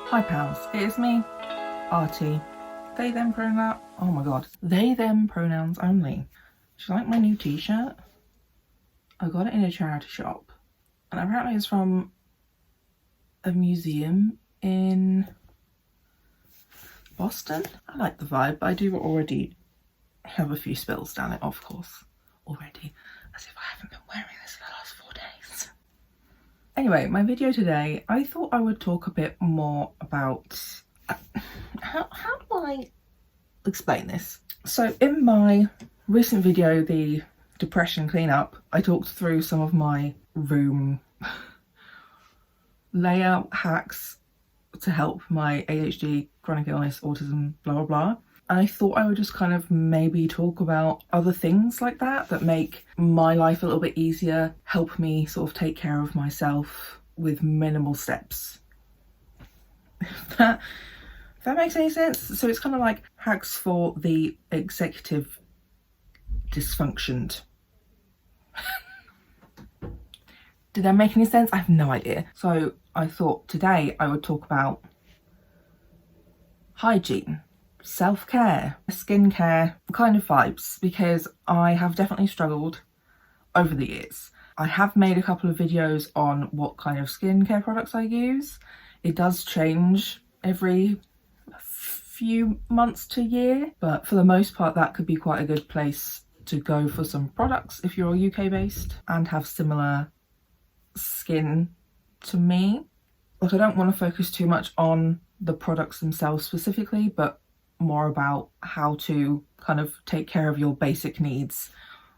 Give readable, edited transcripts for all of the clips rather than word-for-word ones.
Hi pals, it is me, Artie. They them pronoun. Oh my god, they them pronouns only. Do you like my new t-shirt? I got it in a charity shop, and apparently it's from a museum in Boston. I like the vibe, but I do already have a few spills down it, of course, already, as if I haven't been wearing this for the last 4 days. Anyway, my video today, I thought I would talk a bit more about how do I explain this? So in my recent video, the depression cleanup, I talked through some of my room layout hacks to help my ADHD, chronic illness, autism, blah blah blah. And I thought I would just kind of maybe talk about other things like that make my life a little bit easier, help me sort of take care of myself with minimal steps. If that makes any sense. So it's kind of like hacks for the executive dysfunctioned. Did that make any sense? I have no idea. So I thought today I would talk about hygiene, self-care, skincare kind of vibes, because I have definitely struggled over the years. I have made a couple of videos on what kind of skincare products I use. It does change every few months to year, but for the most part that could be quite a good place to go for some products if you're UK based and have similar skin to me. Like, I don't want to focus too much on the products themselves specifically, but more about how to kind of take care of your basic needs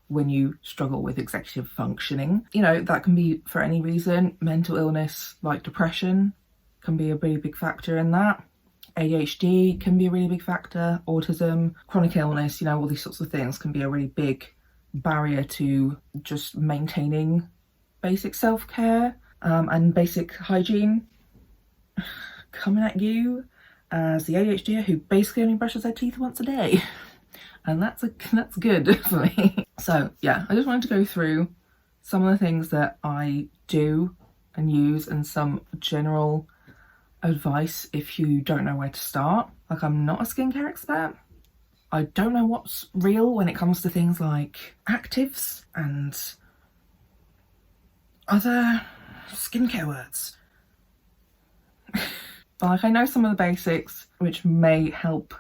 when you struggle with executive functioning. You know, that can be for any reason. Mental illness like depression can be a really big factor in that. ADHD can be a really big factor. Autism, chronic illness, you know, all these sorts of things can be a really big barrier to just maintaining basic self-care and basic hygiene. Coming at you as the ADHDer who basically only brushes their teeth once a day, and that's good for me. So yeah, I just wanted to go through some of the things that I do and use and some general advice if you don't know where to start. Like, I'm not a skincare expert. I don't know what's real when it comes to things like actives and other skincare words. But like, I know some of the basics which may help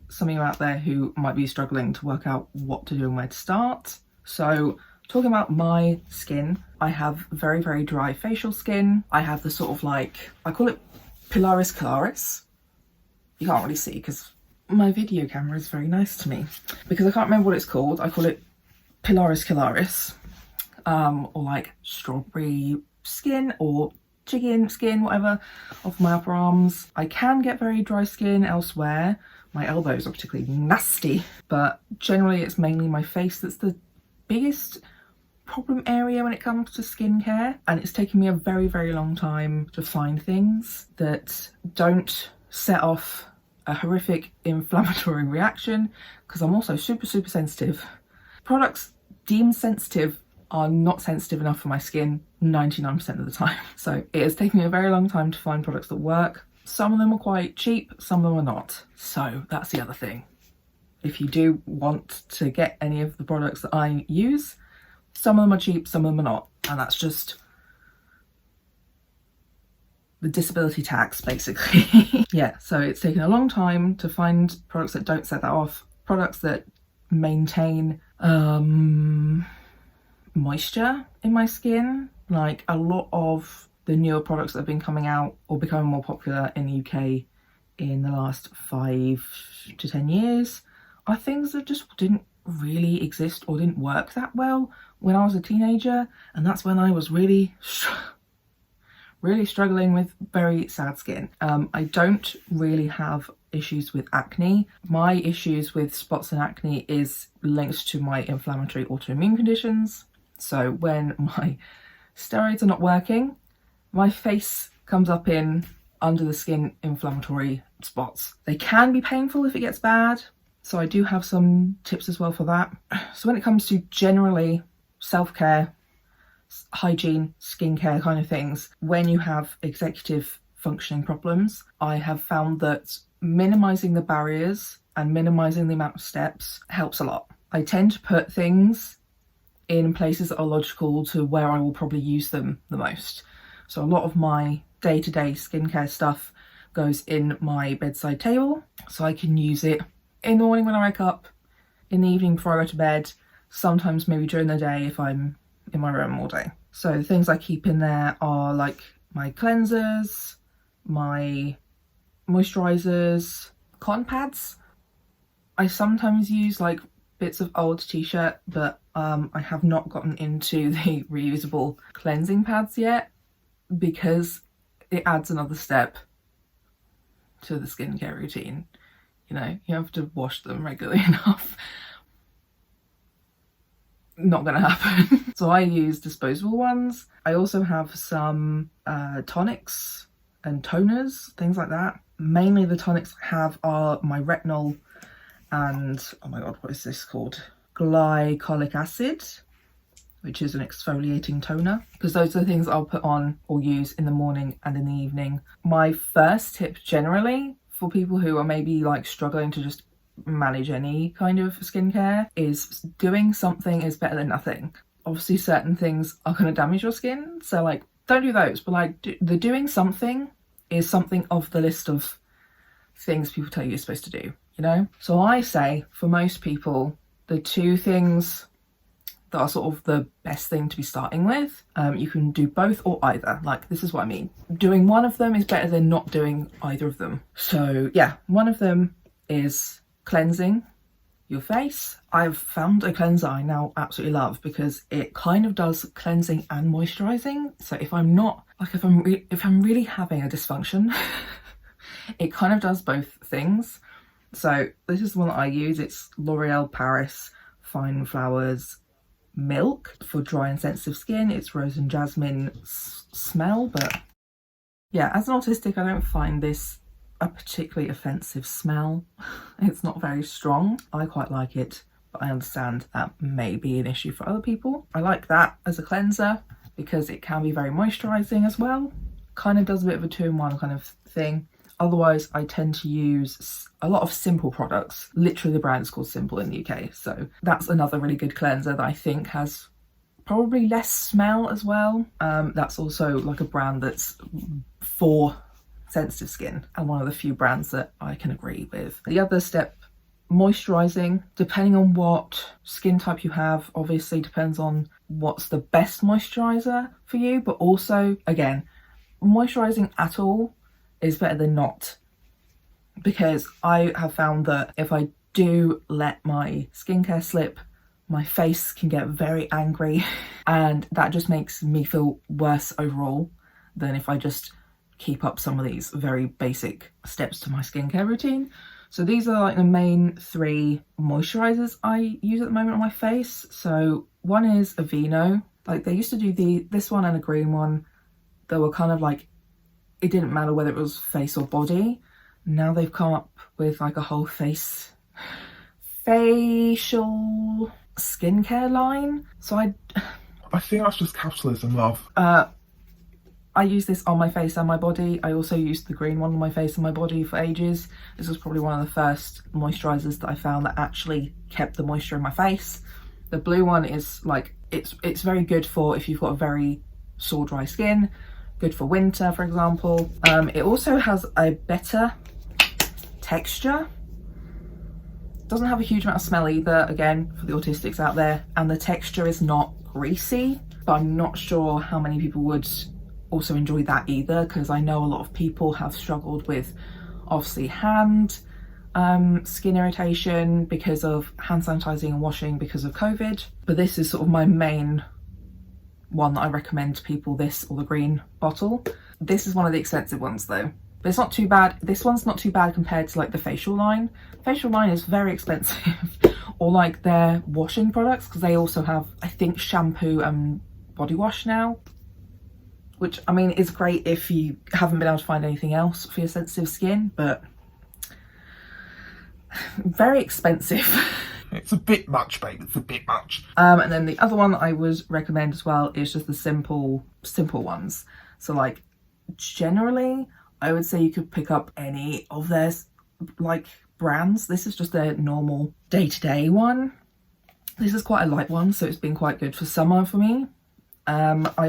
some of you out there who might be struggling to work out what to do and where to start. So talking about my skin, I have very, very dry facial skin. I have the sort of like, I call it pilaris calaris. You can't really see because my video camera is very nice to me, because I can't remember what it's called. I call it pilaris calaris, or like strawberry skin or chicken skin, whatever, of my upper arms. I can get very dry skin elsewhere. My elbows are particularly nasty, but generally it's mainly my face that's the biggest problem area when it comes to skincare. And it's taken me a very, very long time to find things that don't set off a horrific inflammatory reaction, because I'm also super, super sensitive. Products deemed sensitive are not sensitive enough for my skin 99% of the time. So it has taken me a very long time to find products that work. Some of them are quite cheap, some of them are not. So that's the other thing. If you do want to get any of the products that I use, some of them are cheap, some of them are not. And that's just the disability tax, basically. Yeah, so it's taken a long time to find products that don't set that off, products that maintain moisture in my skin. Like, a lot of the newer products that have been coming out or becoming more popular in the UK in the last 5 to 10 years are things that just didn't really exist or didn't work that well when I was a teenager, and that's when I was really struggling with very sad skin. I don't really have issues with acne. My issues with spots and acne is linked to my inflammatory autoimmune conditions. So when my steroids are not working, my face comes up in under the skin inflammatory spots. They can be painful if it gets bad, so I do have some tips as well for that. So when it comes to generally self-care, hygiene, skincare kind of things, when you have executive functioning problems, I have found that minimizing the barriers and minimizing the amount of steps helps a lot. I tend to put things in places that are logical to where I will probably use them the most. So a lot of my day-to-day skincare stuff goes in my bedside table, so I can use it in the morning when I wake up, in the evening before I go to bed, sometimes maybe during the day if I'm in my room all day. So the things I keep in there are like my cleansers, my moisturizers, cotton pads. I sometimes use like bits of old t-shirt, but I have not gotten into the reusable cleansing pads yet because it adds another step to the skincare routine. You know, you have to wash them regularly enough. Not gonna happen. So I use disposable ones. I also have some tonics and toners, things like that. Mainly the tonics I have are my retinol and, oh my god, what is this called? Glycolic acid, which is an exfoliating toner, because those are the things I'll put on or use in the morning and in the evening. My first tip generally for people who are maybe like struggling to just manage any kind of skincare is doing something is better than nothing. Obviously certain things are going to damage your skin, so like don't do those, but like the doing something is something off the list of things people tell you you're supposed to do, you know? So I say for most people, the two things that are sort of the best thing to be starting with, you can do both or either. Like, this is what I mean. Doing one of them is better than not doing either of them. So yeah, one of them is cleansing your face. I've found a cleanser I now absolutely love because it kind of does cleansing and moisturizing. So if I'm not, like if I'm really having a dysfunction, it kind of does both things. So this is the one that I use. It's L'Oreal Paris Fine Flowers Milk for dry and sensitive skin. It's rose and jasmine smell, but yeah, as an autistic, I don't find this a particularly offensive smell. It's not very strong. I quite like it, but I understand that may be an issue for other people. I like that as a cleanser because it can be very moisturizing as well. Kind of does a bit of a two-in-one kind of thing. Otherwise, I tend to use a lot of Simple products. Literally, the brand is called Simple in the UK. So that's another really good cleanser that I think has probably less smell as well. That's also like a brand that's for sensitive skin and one of the few brands that I can agree with. The other step, moisturizing, depending on what skin type you have, obviously depends on what's the best moisturizer for you, but also, again, moisturizing at all is better than not, because I have found that if I do let my skincare slip, my face can get very angry and that just makes me feel worse overall than if I just keep up some of these very basic steps to my skincare routine. So these are like the main three moisturizers I use at the moment on my face. So one is Aveeno. Like they used to do this one and a green one. They were kind of like, it didn't matter whether it was face or body. Now they've come up with like a whole facial skincare line. So I think that's just capitalism, love. I use this on my face and my body. I also used the green one on my face and my body for ages. This was probably one of the first moisturizers that I found that actually kept the moisture in my face. The blue one is like, it's very good for if you've got a very sore, dry skin. Good for winter, for example. It also has a better texture. Doesn't have a huge amount of smell either, again, for the autistics out there. And the texture is not greasy, but I'm not sure how many people would also enjoy that either, because I know a lot of people have struggled with obviously hand skin irritation because of hand sanitizing and washing because of COVID. But this is sort of my main one that I recommend to people, this or the green bottle. This is one of the expensive ones though, but it's not too bad. This one's not too bad compared to like the facial line. Facial line is very expensive or like their washing products, because they also have, I think, shampoo and body wash now, which I mean is great if you haven't been able to find anything else for your sensitive skin, but very expensive. It's a bit much, babe. It's a bit much. And then the other one that I would recommend as well is just the simple ones. So like generally I would say you could pick up any of their like brands. This is just their normal day-to-day one. This is quite a light one, so it's been quite good for summer for me. I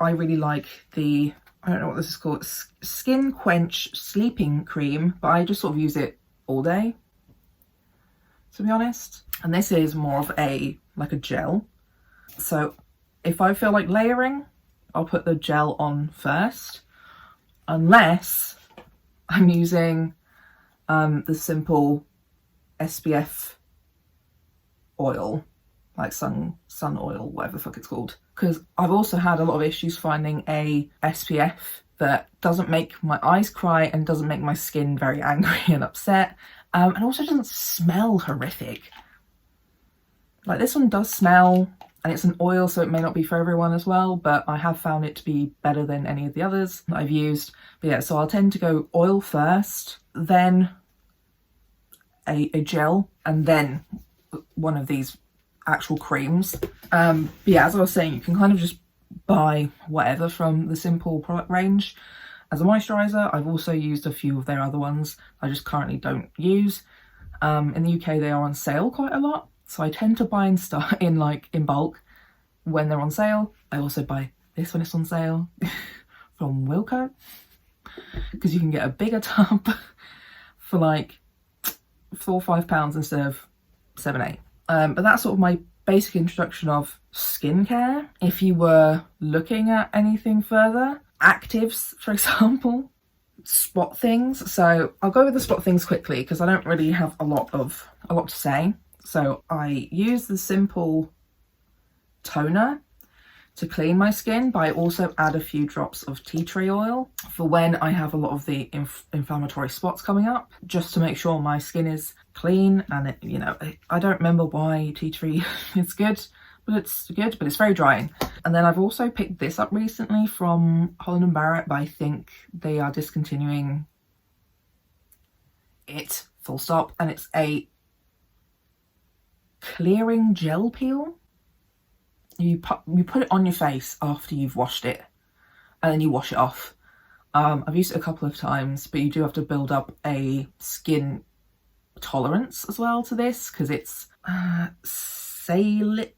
really like the, I don't know what this is called, Skin Quench Sleeping Cream, but I just sort of use it all day, to be honest. And this is more of like a gel. So if I feel like layering, I'll put the gel on first, unless I'm using the simple SPF oil, like sun oil, whatever the fuck it's called. Because I've also had a lot of issues finding a SPF that doesn't make my eyes cry and doesn't make my skin very angry and upset, and also doesn't smell horrific. Like this one does smell, and it's an oil, so it may not be for everyone as well, but I have found it to be better than any of the others that I've used. But yeah, so I'll tend to go oil first, then a gel, and then one of these actual creams. But yeah, as I was saying, you can kind of just buy whatever from the Simple product range as a moisturiser. I've also used a few of their other ones I just currently don't use. In the UK they are on sale quite a lot, so I tend to buy and start in bulk when they're on sale. I also buy this when it's on sale from Wilko, because you can get a bigger tub for like £4 or £5 instead of £7, £8. But that's sort of my basic introduction of skincare. If you were looking at anything further, actives, for example, spot things. So I'll go with the spot things quickly because I don't really have a lot to say. So I use the Simple toner to clean my skin, but I also add a few drops of tea tree oil for when I have a lot of the inflammatory spots coming up, just to make sure my skin is clean. And I don't remember why tea tree is good, but it's very drying. And then I've also picked this up recently from Holland & Barrett, but I think they are discontinuing it, full stop. And it's a clearing gel peel. You put it on your face after you've washed it, and then you wash it off. I've used it a couple of times, but you do have to build up a skin tolerance as well to this, because it's salicylic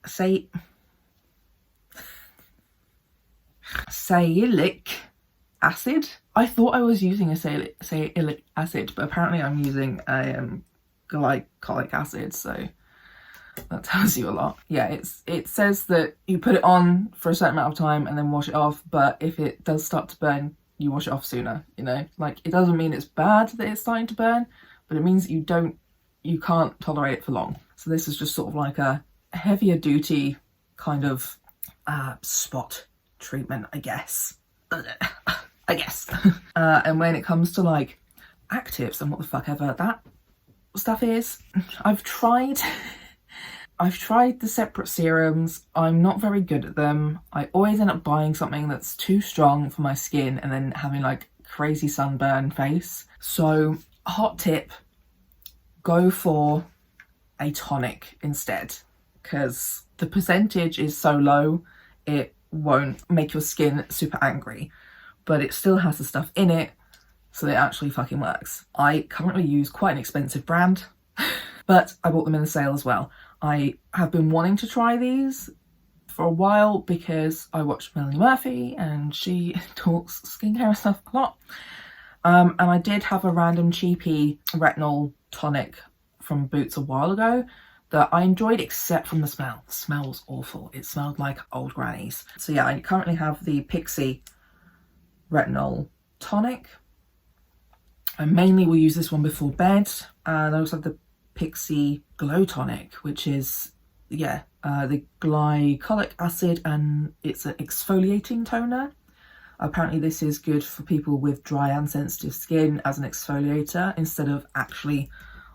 acid. I thought I was using a salicylic acid, but apparently I'm using glycolic acid, so that tells you a lot. Yeah, it says that you put it on for a certain amount of time and then wash it off, but if it does start to burn, you wash it off sooner, Like, it doesn't mean it's bad that it's starting to burn, but it means that you can't tolerate it for long. So this is just sort of like a heavier duty kind of spot treatment, I guess. And when it comes to like actives and what the fuck ever that stuff is, I've tried the separate serums. I'm not very good at them. I always end up buying something that's too strong for my skin and then having like crazy sunburn face. So hot tip, go for a tonic instead, because the percentage is so low it won't make your skin super angry, but it still has the stuff in it, so it actually fucking works. I currently use quite an expensive brand, but I bought them in the sale as well. I have been wanting to try these for a while because I watch Melanie Murphy and she talks skincare stuff a lot. And I did have a random cheapy retinol tonic from Boots a while ago that I enjoyed, except from the smell. The smell was awful. It smelled like old grannies. So yeah, I currently have the Pixie retinol tonic. I mainly will use this one before bed. And I also have the Pixie Glow Tonic, which is, the glycolic acid, and it's an exfoliating toner. Apparently this is good for people with dry and sensitive skin as an exfoliator instead of actually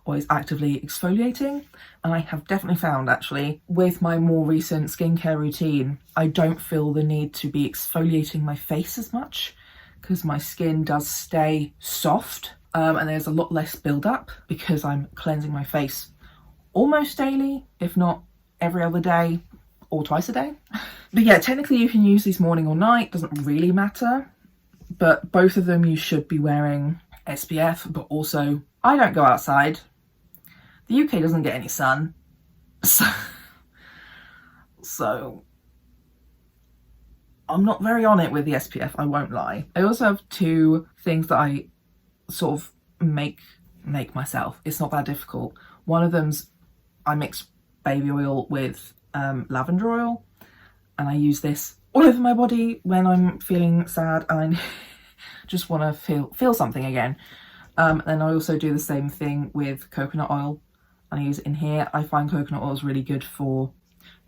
always actively exfoliating. And I have definitely found, actually, with my more recent skincare routine, I don't feel the need to be exfoliating my face as much because my skin does stay soft. And there's a lot less build-up because I'm cleansing my face almost daily, if not every other day or twice a day. But yeah, technically you can use these morning or night, doesn't really matter. but both of them you should be wearing SPF, but also I don't go outside. The UK doesn't get any sun, so I'm not very on it with the SPF, I won't lie. I also have two things that I sort of make myself. It's not that difficult. One of them's I mix baby oil with lavender oil, and I use this all over my body when I'm feeling sad and I just want to feel something again. And I also do the same thing with coconut oil, and I use it in here. I find coconut oil is really good for...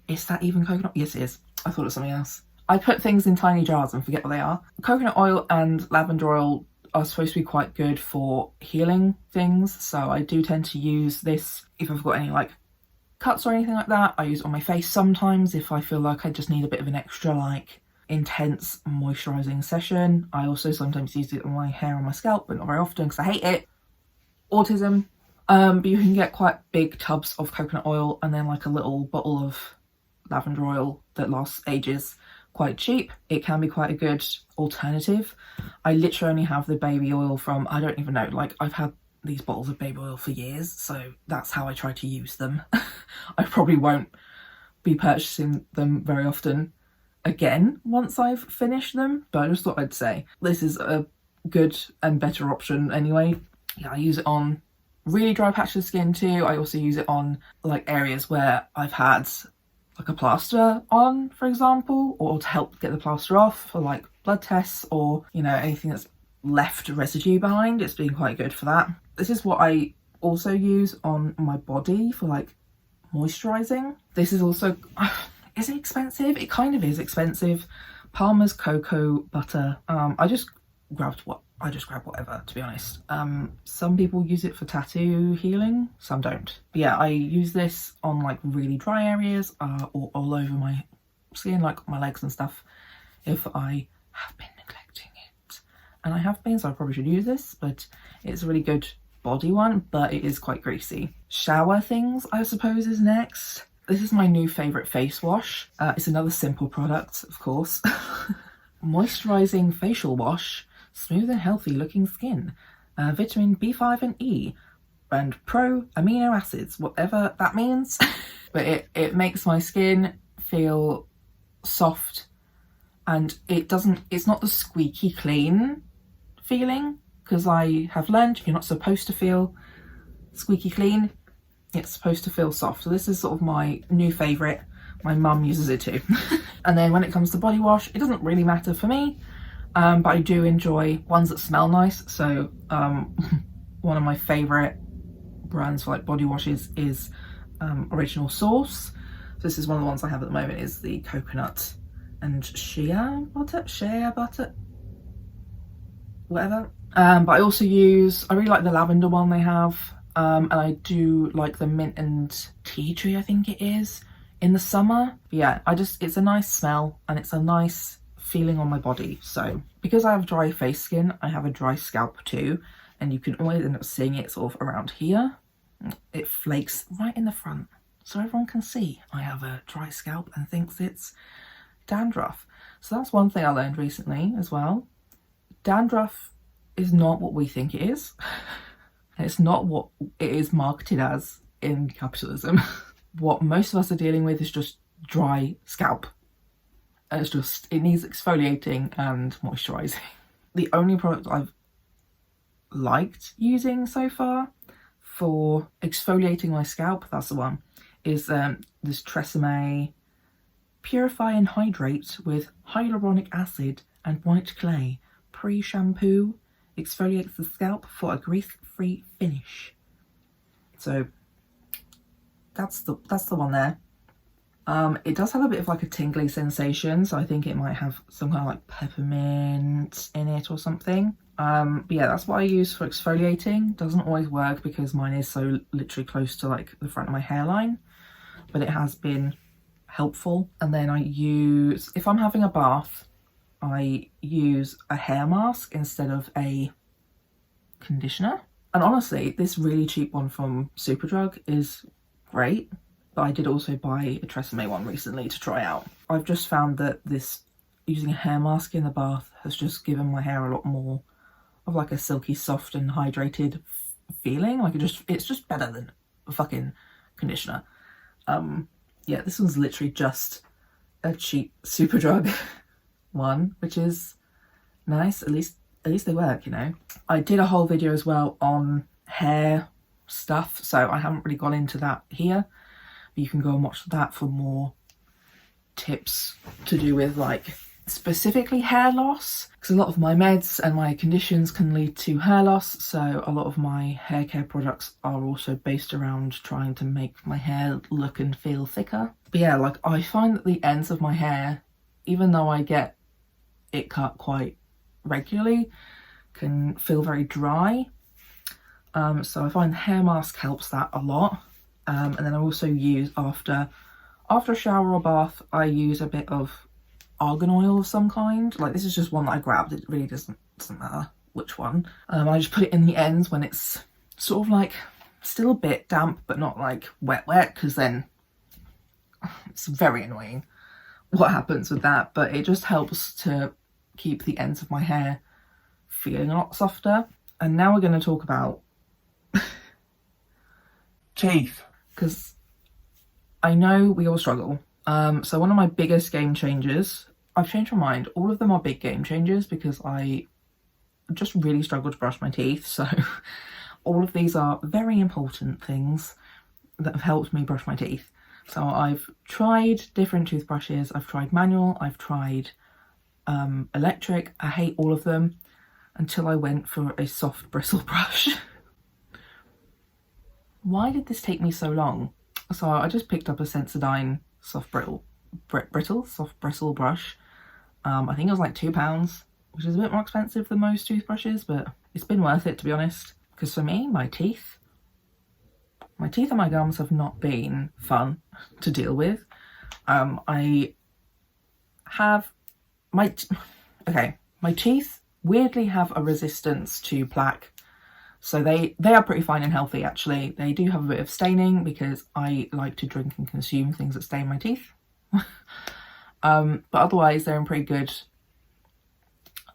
Is that even coconut? Yes, it is. I thought it was something else. I put things in tiny jars and forget what they are. Coconut oil and lavender oil are supposed to be quite good for healing things, so I do tend to use this if I've got any like cuts or anything like that. I use it on my face sometimes if I feel like I just need a bit of an extra like intense moisturizing session. I also sometimes use it on my hair and my scalp, but not very often because I hate it. Autism. But you can get quite big tubs of coconut oil and then like a little bottle of lavender oil that lasts ages, quite cheap. It can be quite a good alternative. I literally only have the baby oil from, I don't even know, like I've had these bottles of baby oil for years, so that's how I try to use them. I probably won't be purchasing them very often again once I've finished them, but I just thought I'd say this is a good and better option anyway. Yeah, I use it on really dry patches of skin too. I also use it on like areas where I've had like a plaster on, for example, or to help get the plaster off for like blood tests or, you know, anything that's left residue behind. It's been quite good for that. This is what I also use on my body for like moisturizing. This is also, is it expensive? It kind of is expensive. Palmer's cocoa butter. I just grabbed whatever, to be honest. Some people use it for tattoo healing, some don't. But yeah, I use this on like really dry areas or all over my skin, like my legs and stuff, if I have been neglecting it. And I have been, so I probably should use this, but it's a really good body one, but it is quite greasy. Shower things, I suppose, is next. This is my new favourite face wash. It's another simple product, of course. Moisturizing facial wash. Smooth and healthy looking skin, vitamin B5 and E, and pro amino acids, whatever that means. But it makes my skin feel soft, and it's not the squeaky clean feeling, because I have learned you're not supposed to feel squeaky clean, it's supposed to feel soft. So this is sort of my new favourite. My mum uses it too. And then when it comes to body wash, it doesn't really matter for me. But I do enjoy ones that smell nice. So one of my favourite brands for like body washes is Original Source. So this is one of the ones I have at the moment, is the coconut and shea butter, whatever. But I also I really like the lavender one they have, and I do like the mint and tea tree, I think it is, in the summer. But yeah, it's a nice smell and it's a nice feeling on my body. So because I have dry face skin, I have a dry scalp too, and you can always end up seeing it sort of around here. It flakes right in the front, so everyone can see I have a dry scalp and thinks it's dandruff. So that's one thing I learned recently as well. Dandruff is not what we think it is. It's not what it is marketed as in capitalism. What most of us are dealing with is just dry scalp. It needs exfoliating and moisturising. The only product I've liked using so far for exfoliating my scalp, that's the one, is this Tresemme Purify and Hydrate with hyaluronic acid and white clay pre-shampoo. Exfoliates the scalp for a grease-free finish. So that's the one there. It does have a bit of like a tingly sensation, so I think it might have some kind of like peppermint in it or something. But yeah, that's what I use for exfoliating. Doesn't always work because mine is so literally close to like the front of my hairline, but it has been helpful. And then if I'm having a bath, I use a hair mask instead of a conditioner. And honestly, this really cheap one from Superdrug is great. But I did also buy a Tresemme one recently to try out. I've just found that this using a hair mask in the bath has just given my hair a lot more of like a silky, soft and hydrated feeling. Like it's just better than a fucking conditioner. Yeah, this one's literally just a cheap Superdrug one, which is nice. At least they work, you know. I did a whole video as well on hair stuff, so I haven't really gone into that here, but you can go and watch that for more tips to do with like specifically hair loss, because a lot of my meds and my conditions can lead to hair loss, so a lot of my hair care products are also based around trying to make my hair look and feel thicker. But yeah, like I find that the ends of my hair, even though I get it cut quite regularly, can feel very dry. So I find the hair mask helps that a lot. And then I also use after a shower or bath, I use a bit of argan oil of some kind. Like this is just one that I grabbed. It really doesn't matter which one. I just put it in the ends when it's sort of like still a bit damp, but not like wet, because then it's very annoying what happens with that. But it just helps to keep the ends of my hair feeling a lot softer. And now we're going to talk about Teeth. because I know we all struggle. So one of my biggest game changers, I've changed my mind. All of them are big game changers because I just really struggle to brush my teeth. So all of these are very important things that have helped me brush my teeth. So I've tried different toothbrushes. I've tried manual. I've tried electric. I hate all of them until I went for a soft bristle brush. Why did this take me so long? So I just picked up a Sensodyne soft brittle brush. I think it was like £2, which is a bit more expensive than most toothbrushes, but it's been worth it, to be honest. Because for me, my teeth and my gums have not been fun to deal with. I have my teeth weirdly have a resistance to plaque. So they are pretty fine and healthy, actually. They do have a bit of staining because I like to drink and consume things that stain my teeth. But otherwise, they're in pretty good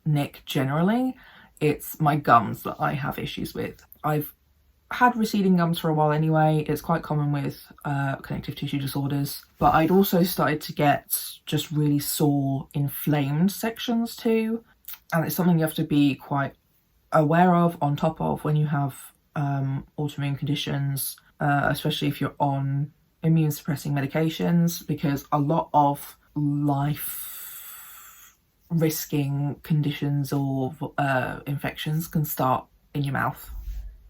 nick generally. It's my gums that I have issues with. I've had receding gums for a while anyway. It's quite common with connective tissue disorders. But I'd also started to get just really sore, inflamed sections too. And it's something you have to be quite aware of, on top of, when you have autoimmune conditions, especially if you're on immune suppressing medications, because a lot of life risking conditions or infections can start in your mouth.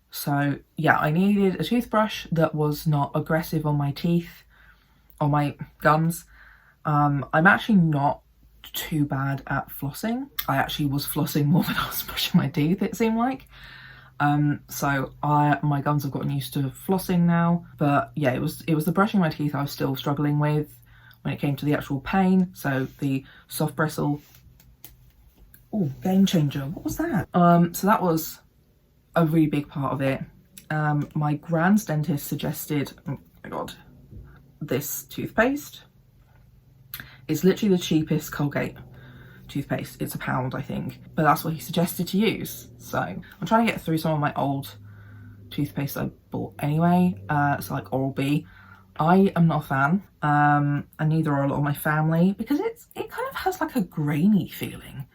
So yeah, I needed a toothbrush that was not aggressive on my teeth or my gums. I'm actually not too bad at flossing. I actually was flossing more than I was brushing my teeth, it seemed like. So my gums have gotten used to flossing now, but yeah, it was the brushing my teeth I was still struggling with when it came to the actual pain. So the soft bristle, oh, game changer, what was that? So that was a really big part of it. My grand's dentist suggested, oh my god, this toothpaste. It's literally the cheapest Colgate toothpaste. It's £1, I think, but that's what he suggested to use. So I'm trying to get through some of my old toothpaste I bought anyway. So like Oral-B, I am not a fan, and neither are a lot of my family, because it kind of has like a grainy feeling.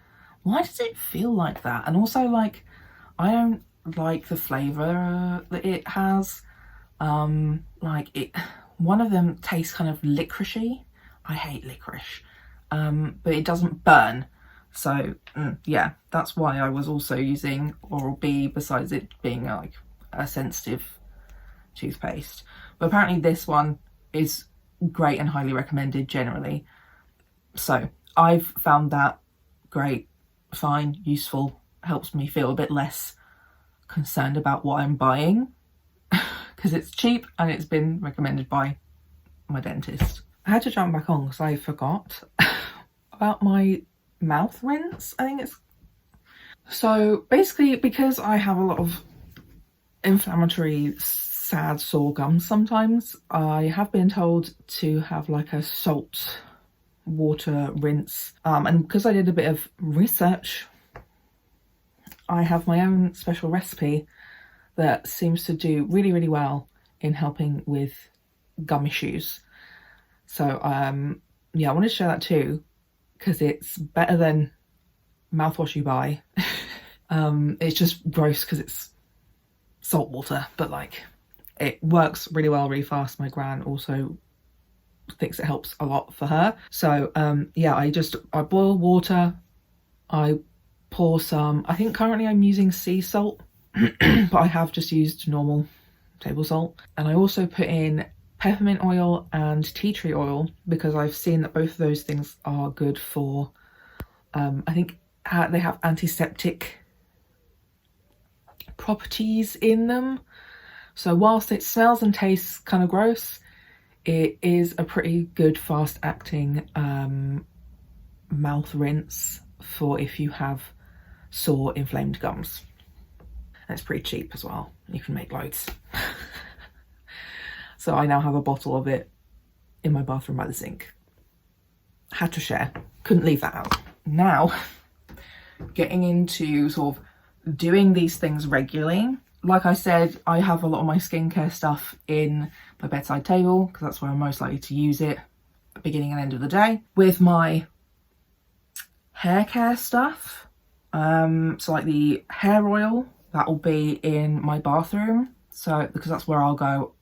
Why does it feel like that? And also, like, I don't like the flavour that it has. Like one of them tastes kind of licoricey. I hate licorice, but it doesn't burn. So yeah, that's why I was also using Oral-B, besides it being like a sensitive toothpaste. But apparently this one is great and highly recommended generally. So I've found that great, fine, useful, helps me feel a bit less concerned about what I'm buying because it's cheap and it's been recommended by my dentist. I had to jump back on because I forgot about my mouth rinse, I think it's. So basically, because I have a lot of inflammatory, sad, sore gums sometimes, I have been told to have like a salt water rinse. And because I did a bit of research, I have my own special recipe that seems to do really, really well in helping with gum issues. So yeah, I want to share that too, because it's better than mouthwash you buy. It's just gross because it's salt water, but like it works really well, really fast. My gran also thinks it helps a lot for her. So yeah, I boil water, I pour some, I think currently I'm using sea salt, but I have just used normal table salt. And I also put in peppermint oil and tea tree oil because I've seen that both of those things are good for, I think they have antiseptic properties in them. So whilst it smells and tastes kind of gross, it is a pretty good fast acting mouth rinse for if you have sore inflamed gums. And it's pretty cheap as well. You can make loads. So I now have a bottle of it in my bathroom by the sink. Had to share, couldn't leave that out. Now, getting into sort of doing these things regularly. Like I said, I have a lot of my skincare stuff in my bedside table because that's where I'm most likely to use it at the beginning and end of the day. With my hair care stuff, so like the hair oil, that will be in my bathroom. So because that's where I'll go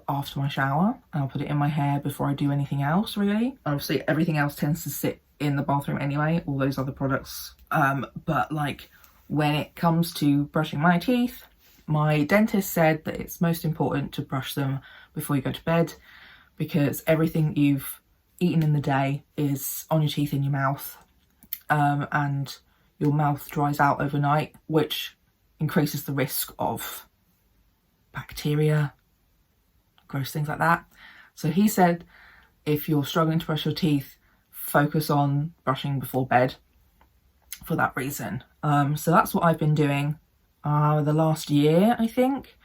after my shower, and I'll put it in my hair before I do anything else really. Obviously everything else tends to sit in the bathroom anyway, all those other products. But like when it comes to brushing my teeth, my dentist said that it's most important to brush them before you go to bed because everything you've eaten in the day is on your teeth in your mouth, and your mouth dries out overnight, which increases the risk of bacteria, gross things like that. So he said if you're struggling to brush your teeth, focus on brushing before bed for that reason. So that's what I've been doing the last year, I think,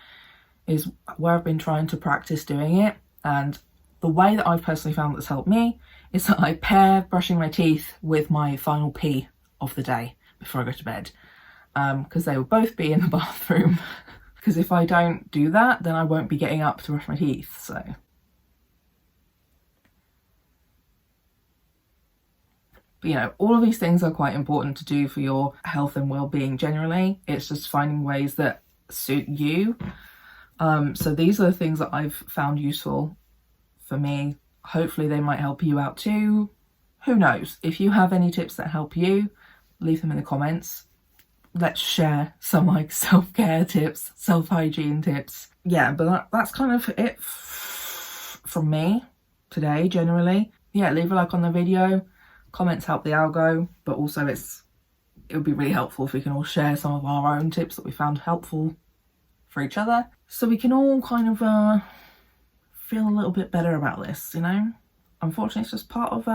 is where I've been trying to practice doing it. And the way that I've personally found that's helped me is that I pair brushing my teeth with my final pee of the day before I go to bed, because they will both be in the bathroom. Because if I don't do that, then I won't be getting up to brush my teeth. So but, you know, all of these things are quite important to do for your health and well-being generally. It's just finding ways that suit you. So these are the things that I've found useful for me. Hopefully they might help you out too. Who knows? If you have any tips that help you, leave them in the comments. Let's share some like self-care tips, self-hygiene tips. Yeah, but that's kind of it from me today generally. Yeah, leave a like on the video. Comments help the algo, but also it would be really helpful if we can all share some of our own tips that we found helpful for each other, so we can all kind of feel a little bit better about this, you know? Unfortunately, it's just part of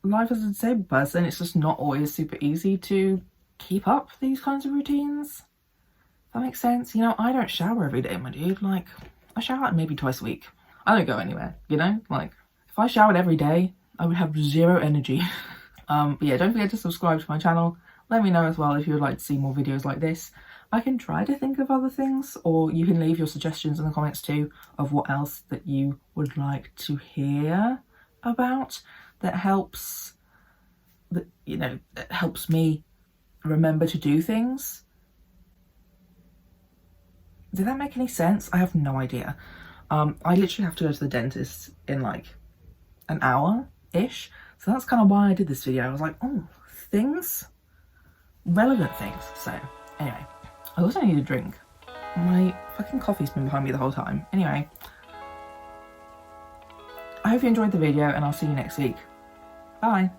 life as a disabled person. It's just not always super easy to keep up these kinds of routines. That makes sense. You know, I don't shower every day, my dude. Like, I shower like maybe twice a week. I don't go anywhere, you know? Like, if I showered every day, I would have zero energy. But yeah, don't forget to subscribe to my channel. Let me know as well if you would like to see more videos like this. I can try to think of other things, or you can leave your suggestions in the comments too of what else that you would like to hear about that helps, that, you know, that helps me remember to do things. Did that make any sense? I have no idea. I literally have to go to the dentist in like an hour-ish. So that's kind of why I did this video. I was like, oh, things, relevant things. So anyway, I also need a drink. My fucking coffee's been behind me the whole time. Anyway, I hope you enjoyed the video and I'll see you next week. Bye.